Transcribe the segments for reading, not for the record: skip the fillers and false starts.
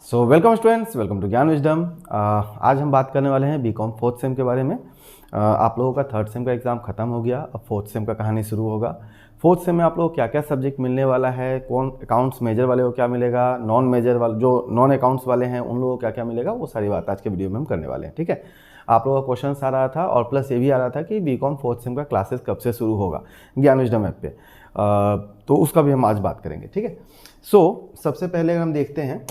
Welcome students, welcome to ज्ञान wisdom. आज हम बात करने वाले हैं बीकॉम फोर्थ सेम के बारे में। आप लोगों का थर्ड सेम का एग्ज़ाम ख़त्म हो गया, अब फोर्थ सेम का कहानी शुरू होगा। फोर्थ सेम में आप लोगों को क्या क्या सब्जेक्ट मिलने वाला है, कौन अकाउंट्स मेजर वाले को क्या मिलेगा, नॉन मेजर वाले जो नॉन अकाउंट्स वाले हैं उन लोगों को क्या क्या मिलेगा, वो सारी बात आज के वीडियो में हम करने वाले हैं। ठीक है, आप लोगों का क्वेश्चन आ रहा था और प्लस ये भी आ रहा था कि बीकॉम फोर्थ सेम का क्लासेस कब से शुरू होगा ज्ञान विजडम ऐप पे, तो उसका भी हम आज बात करेंगे। ठीक है, सबसे पहले हम देखते हैं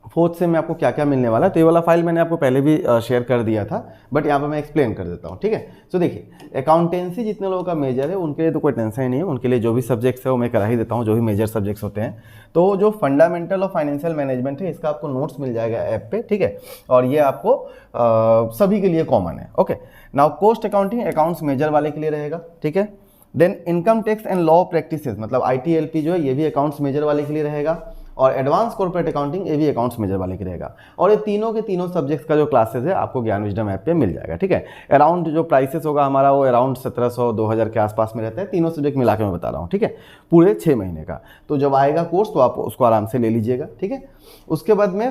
फोर्थ सेम में आपको क्या क्या मिलने वाला है। तो ये वाला फाइल मैंने आपको पहले भी शेयर कर दिया था, बट यहाँ पे मैं एक्सप्लेन कर देता हूँ। ठीक है, तो देखिए अकाउंटेंसी जितने लोगों का मेजर है उनके लिए तो कोई टेंशन ही नहीं है, उनके लिए जो भी सब्जेक्ट्स है वो मैं करा ही देता हूँ, जो भी मेजर सब्जेक्ट्स होते हैं। तो जो फंडामेंटल ऑफ फाइनेंशियल मैनेजमेंट है इसका आपको नोट्स मिल जाएगा ऐप पे। ठीक है, और ये आपको सभी के लिए कॉमन है। Okay, now cost accounting accounts major वाले के लिए रहेगा। ठीक है, then income tax and law practices मतलब ITLP जो है ये भी अकाउंट्स मेजर वाले के लिए रहेगा, और एडवांस कॉर्पोरेट अकाउंटिंग ये भी अकाउंट्स मेजर वाले के रहेगा। और ये तीनों के तीनों सब्जेक्ट्स का जो क्लासेस है आपको ज्ञान विजडम ऐप पे मिल जाएगा। ठीक है, अराउंड जो प्राइसेस होगा हमारा वो अराउंड 1700-2000 के आसपास में रहता है, तीनों सब्जेक्ट मिला के मैं बता रहा हूँ। ठीक है, पूरे 6 महीने का। तो जब आएगा कोर्स तो आप उसको आराम से ले लीजिएगा। ठीक है, उसके बाद में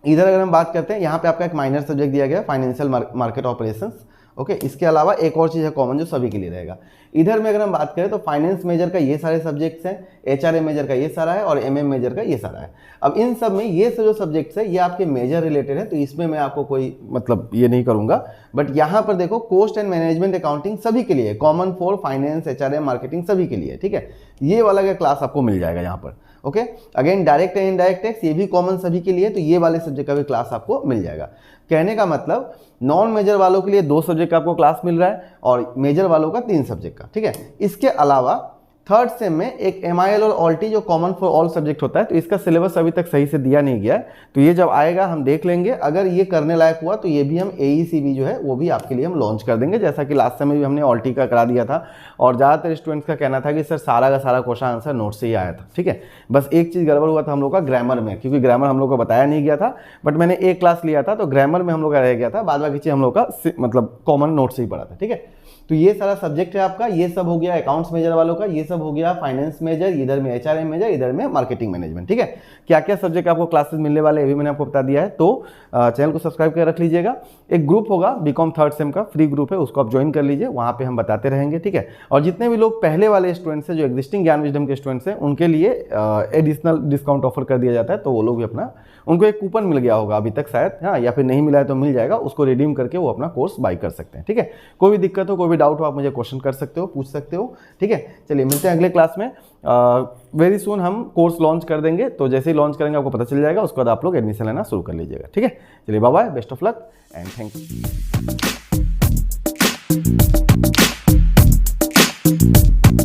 इधर अगर हम बात करते हैं, यहाँ पे आपका एक माइनर सब्जेक्ट दिया गया फाइनेंशियल मार्केट ऑपरेशंस। ओके, इसके अलावा एक और चीज़ है कॉमन जो सभी के लिए रहेगा। इधर में अगर हम बात करें तो फाइनेंस मेजर का ये सारे सब्जेक्ट्स हैं, HRA मेजर का ये सारा है और MM मेजर का ये सारा है। अब इन सब में ये सब जो सब्जेक्ट्स है ये आपके मेजर रिलेटेड है, तो इसमें मैं आपको कोई मतलब ये नहीं करूँगा। बट यहाँ पर देखो कॉस्ट एंड मैनेजमेंट अकाउंटिंग सभी के लिए, common for finance HRA marketing सभी के लिए। ठीक है, ये वाला का क्लास आपको मिल जाएगा यहाँ पर। Okay, again direct and indirect tax ये भी कॉमन सभी के लिए, तो ये वाले सब्जेक्ट का भी क्लास आपको मिल जाएगा। कहने का मतलब नॉन मेजर वालों के लिए 2 सब्जेक्ट का आपको क्लास मिल रहा है और मेजर वालों का 3 सब्जेक्ट का। ठीक है, इसके अलावा थर्ड सेम में एक MIL और ऑल्टी जो कॉमन फॉर ऑल सब्जेक्ट होता है, तो इसका सिलेबस अभी तक सही से दिया नहीं गया है, तो ये जब आएगा हम देख लेंगे। अगर ये करने लायक हुआ तो ये भी हम AECB जो है वो भी आपके लिए हम लॉन्च कर देंगे, जैसा कि लास्ट समय भी हमने ऑल्टी का करा दिया था। और ज़्यादातर स्टूडेंट्स का कहना था कि सर सारा का सारा क्वेश्चन आंसर नोट से ही आया था। ठीक है, बस एक चीज़ गड़बड़ हुआ था हम लोग का ग्रामर में, क्योंकि ग्रामर हम लोग को बताया नहीं गया था, बट मैंने एक क्लास लिया था तो ग्रामर में हम लोग का रह गया था, बाद बाकी चीज़ हम लोग का मतलब कॉमन नोट से ही पढ़ा था। ठीक है, तो ये सारा सब्जेक्ट है आपका, ये सब हो गया अकाउंट्स मेजर वालों का, ये सब हो गया फाइनेंस मेजर, इधर में HRA मेजर, इधर में मार्केटिंग मैनेजमेंट। ठीक है, क्या क्या सब्जेक्ट आपको क्लासेस मिलने वाले हैं ये भी मैंने आपको बता दिया है, तो चैनल को सब्सक्राइब कर रख लीजिएगा। एक ग्रुप होगा बीकॉम थर्ड सेम का, फ्री ग्रुप है, उसको आप ज्वाइन कर लीजिए, वहाँ पे हम बताते रहेंगे। ठीक है, और जितने भी लोग पहले वाले स्टूडेंट्स हैं जो एग्जिस्टिंग ज्ञान विजडम के स्टूडेंट्स हैं उनके लिए एडिशनल डिस्काउंट ऑफर कर दिया जाता है, तो वो लोग भी अपना, उनको एक कूपन मिल गया होगा अभी तक शायद, हाँ, या फिर नहीं मिला है तो मिल जाएगा, उसको रिडीम करके वो अपना कोर्स बाई कर सकते हैं। ठीक है, कोई भी दिक्कत हो, कोई भी डाउट हो, आप मुझे क्वेश्चन कर सकते हो, पूछ सकते हो। ठीक है, चलिए मिलते हैं अगले क्लास में। वेरी सून हम कोर्स लॉन्च कर देंगे, तो जैसे ही लॉन्च करेंगे आपको पता चल जाएगा, उसके बाद आप लोग एडमिशन लेना शुरू कर लीजिएगा। ठीक है, चलिए bye bye, best of luck and thank you.